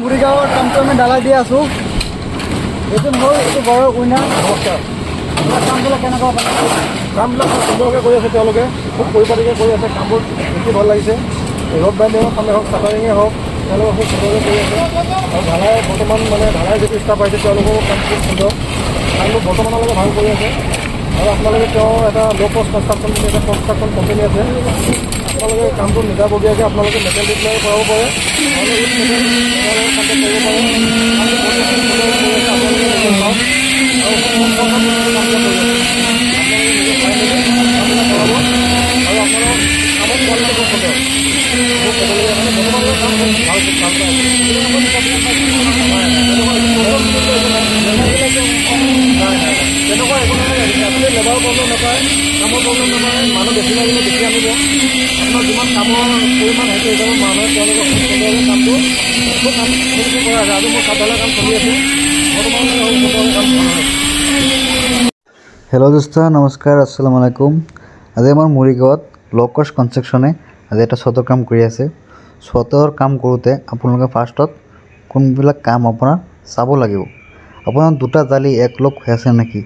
মুড়িগাঁৱৰ কামটো আমি ডালাই দি আছোঁ। এইটো হ'ল এইটো গড়ৰ কইনা। নমস্কাৰ। কামবিলাক কেনেকুৱা পালে? কামবিলাক সুন্দৰকৈ কৰি আছে, তেওঁলোকে খুব পৰিপাটিকৈ কৰি আছে। কামবোৰ দেখি ভাল লাগিছে। ৰদ বাইণ্ডিঙৰ কামেই হওক, চাটাৰিঙে হওক, তেওঁলোকে খুব সুন্দৰকৈ কৰি আছে। আৰু ঢালাই বৰ্তমান ঢালাই যিটো ষ্টাফ পাইছে তেওঁলোকৰ কাম খুব সুন্দৰ। কামবোৰ বৰ্তমানলৈকে ভাল কৰি আছে। আৰু আপোনালোকে তেওঁ এটা ল' কষ্ট কনষ্ট্ৰাকশ্যন বুলি এটা কনষ্ট্ৰাকশ্যন কোম্পানী আছে। আপোনালোকে কামটো নিজাববীয়াকৈ আপোনালোকে মেটেল ডিপ্লাই কৰাব পাৰে আৰু কামটো কৰিব পাৰে। তেনেকুৱা একো নহয়। আপুনি লেবাৰৰ প্ৰব্লেম নাপায়, কামৰ প্ৰব্লেম নাপায়। মানুহ বেছি লাগিলে বেছি আনিব। আপোনাৰ যিমান কামৰ পৰিমাণ সেইটো হিচাপত মানুহে তেওঁলোকে খুব সুন্দৰকৈ কামটো খুব কাম কৰা আছে। আজি মোৰ সাতডালৰ কাম চলি আছে। বৰ্তমানলৈকে খুব সুন্দৰকৈ কাম কৰা আছে। হেল্ল' দোস্ত, নমস্কাৰ, আসসালামু আলাইকুম। আজি আমাৰ মৰিগাঁৱত ল' কষ্ট কনষ্ট্ৰাকশ্যনে আজি এটা ছদৰ কাম কৰি আছে। ছদৰ কাম কৰোঁতে আপোনালোকে ফাৰ্ষ্টত কোনবিলাক কাম আপোনাৰ চাব লাগিব। আপোনাৰ দুটা জালি এক লগ হৈ আছে নেকি,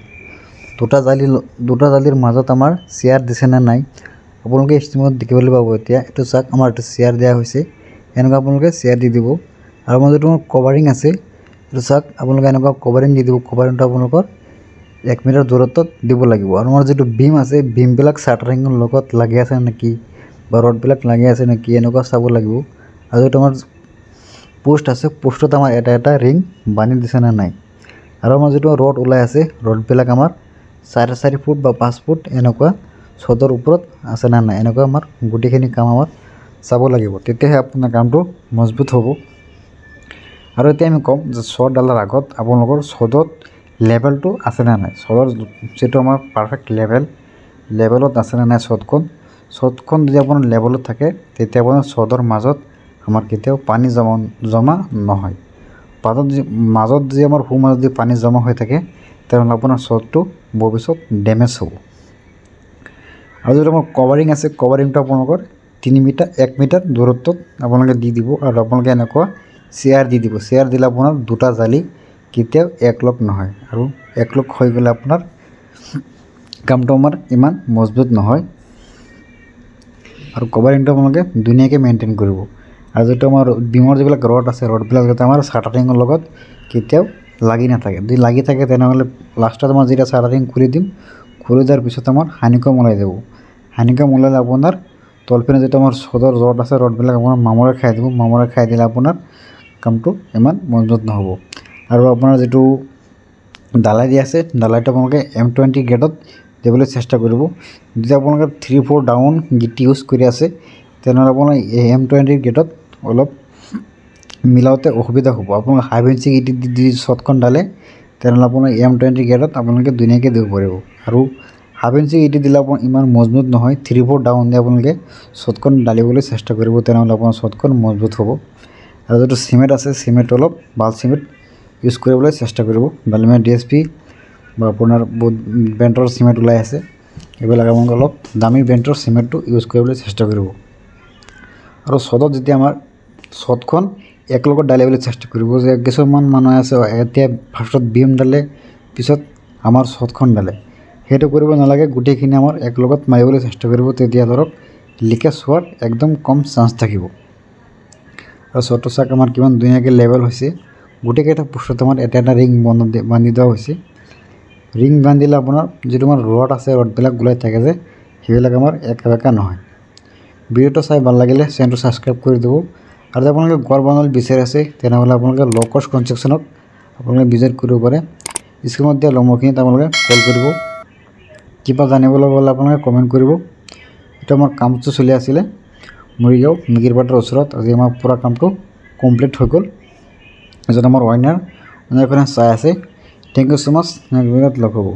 দুটা জালিৰ মাজত আমাৰ চেয়াৰ দিছেনে নাই, আপোনালোকে ষ্টিমত দেখিবলৈ পাব। এতিয়া এইটো চাওক, আমাৰ এইটো চেয়াৰ দিয়া হৈছে। এনেকুৱা আপোনালোকে চেয়াৰ দি দিব। আৰু মাজত তোমাৰ কভাৰিং আছে, এইটো চাওক, আপোনালোকে এনেকুৱা কভাৰিং দি দিব। কভাৰিংটো আপোনালোকৰ 1 মিটাৰ দূৰত্বত দিব লাগিব। আৰু আমাৰ যিটো বিম আছে, বিমবিলাক চাটাৰিঙৰ লগত লাগি আছে নেকি বা ৰডবিলাক লাগি আছে নেকি, এনেকুৱা চাব লাগিব। আৰু যিটো আমাৰ পোষ্ট আছে, পোষ্টত আমাৰ এটা এটা ৰিং বান্ধি দিছেনে নাই। আৰু আমাৰ যিটো ৰড ওলাই আছে, ৰডবিলাক আমাৰ 4.5 ফুট বা 5 ফুট এনেকুৱা ছদৰ ওপৰত আছে নে নাই, এনেকুৱা আমাৰ গোটেইখিনি কাম আমাৰ চাব লাগিব। তেতিয়াহে আপোনাৰ কামটো মজবুত হ'ব। আৰু এতিয়া আমি ক'ম যে ছদ ডালাৰ আগত আপোনালোকৰ ছদত লেভেলটো আছেনে নাই, ছদৰ যিটো আমাৰ পাৰফেক্ট লেভেলত আছেনে নাই। ছদখন যদি আপোনাৰ লেভেলত থাকে, তেতিয়া আপোনাৰ ছদৰ মাজত আমাৰ কেতিয়াও পানী জমা নহয়। মাজত যদি আমাৰ মাজত যদি পানী জমা হৈ থাকে, তেনেহ'লে আপোনাৰ ছদটো ভৱিষ্যত ডেমেজ হ'ব। আৰু যদি আমাৰ কভাৰিং আছে, কভাৰিংটো আপোনালোকৰ 1 মিটাৰ দূৰত্বত আপোনালোকে দি দিব। আৰু আপোনালোকে এনেকুৱা চেয়াৰ দি দিব। চেয়াৰ দিলে আপোনাৰ দুটা জালি কেতিয়াও একলগ নহয়। আৰু একলগ হৈ গ'লে আপোনাৰ কামটো আমাৰ ইমান মজবুত নহয়। আৰু কভাৰিংটো আপোনালোকে ধুনীয়াকৈ মেইনটেইন কৰিব। আৰু যিটো আমাৰ বিমৰ যিবিলাক ৰড আছে, ৰডবিলাক যাতে আমাৰ চাটাৰিঙৰ লগত কেতিয়াও লাগি নাথাকে। যদি লাগি থাকে, তেনেহ'লে লাষ্টত আমাৰ যেতিয়া চাটাৰিং খুলি দিম, খুলি দিয়াৰ পিছত আমাৰ হানিকম ওলাই যাব। হানিকম ওলালে আপোনাৰ তলপিনে যিটো আমাৰ ছদৰ ৰড আছে, ৰডবিলাক আপোনাৰ মামৰে খাই দিব। মামৰে খাই দিলে আপোনাৰ কামটো ইমান মজবুত নহ'ব। আৰু আপোনাৰ যিটো ডালাই দি আছে, ডালাইটো আপোনালোকে M20 গ্ৰেডত দিবলৈ চেষ্টা কৰিব। যদি আপোনালোকে 3-4 ডাউন গিটি ইউজ কৰি আছে, তেনেহ'লে আপোনাৰ M20 গ্ৰেডত অলপ মিলাওঁতে অসুবিধা হ'ব। আপোনালোকে হাই ভেঞ্চি গিটি দি ছদখন ডালে, তেনেহ'লে আপোনাৰ M20 গ্ৰেডত আপোনালোকে ধুনীয়াকৈ দিব পাৰিব। আৰু হাফ ইঞ্চি গিটি দিলে আপোনাৰ ইমান মজবুত নহয়। 3-4 ডাউন দি আপোনালোকে ছদখন ডালিবলৈ চেষ্টা কৰিব, তেনেহ'লে আপোনাৰ ছদখন মজবুত হ'ব। আৰু যিটো চিমেণ্ট আছে, চিমেণ্ট অলপ ভাল চিমেণ্ট ইউজ কৰিবলৈ চেষ্টা কৰিব। ডালিমিয়া DSP বা আপোনাৰ বহুত ব্ৰেণ্ডৰ চিমেণ্ট ওলাই আছে, এইবিলাক আপোনালোকে অলপ দামী ব্ৰেণ্ডৰ চিমেণ্টটো ইউজ কৰিবলৈ চেষ্টা কৰিব। আৰু ছদত যেতিয়া আমাৰ ছদখন একলগত ডালিবলৈ চেষ্টা কৰিব। যে কিছুমান মানুহ আছে এতিয়া ফাৰ্ষ্টত বিম ডালে, পিছত আমাৰ ছদখন ডালে, সেইটো কৰিব নালাগে। গোটেইখিনি আমাৰ একলগত মাৰিবলৈ চেষ্টা কৰিব, তেতিয়া ধৰক লিকেজ হোৱাৰ একদম কম চান্স থাকিব। আৰু ছদটো চাওক আমাৰ কিমান ধুনীয়াকৈ লেভেল হৈছে। গোটেইকেইটা পোষ্টত আমাৰ এটা এটা ৰিং বান্ধি দিয়া হৈছে। ৰিং বান্ধিলে আপোনাৰ যিটো আমাৰ ৰড আছে, ৰডবিলাক ওলাই থাকে যে, সেইবিলাক আমাৰ একা বেকা নহয়। ভিডিঅ'টো চাই ভাল লাগিলে চেনেলটো ছাবস্ক্ৰাইব কৰি দিব। আৰু যদি আপোনালোকে ঘৰ বনাবলৈ বিচাৰি আছে, তেনেহ'লে আপোনালোকে ল' কষ্ট কনষ্ট্ৰাকশ্যনক আপোনালোকে ভিজিট কৰিব পাৰে। স্ক্ৰীণত দিয়া নম্বৰখিনিত আপোনালোকে কল কৰিব। কিবা জানিবলৈ হ'লে আপোনালোকে কমেণ্ট কৰিব। এইটো আমাৰ কামটো চলি আছিলে মৰিগাঁও মিকিৰবাটৰ ওচৰত। আজি আমাৰ পূৰা কামটো কমপ্লিট হৈ গ'ল। এজন আমাৰ অনাৰখনে চাই আছে। Thank you so' much. Next ভিডিঅ'ত লগ হ'ব।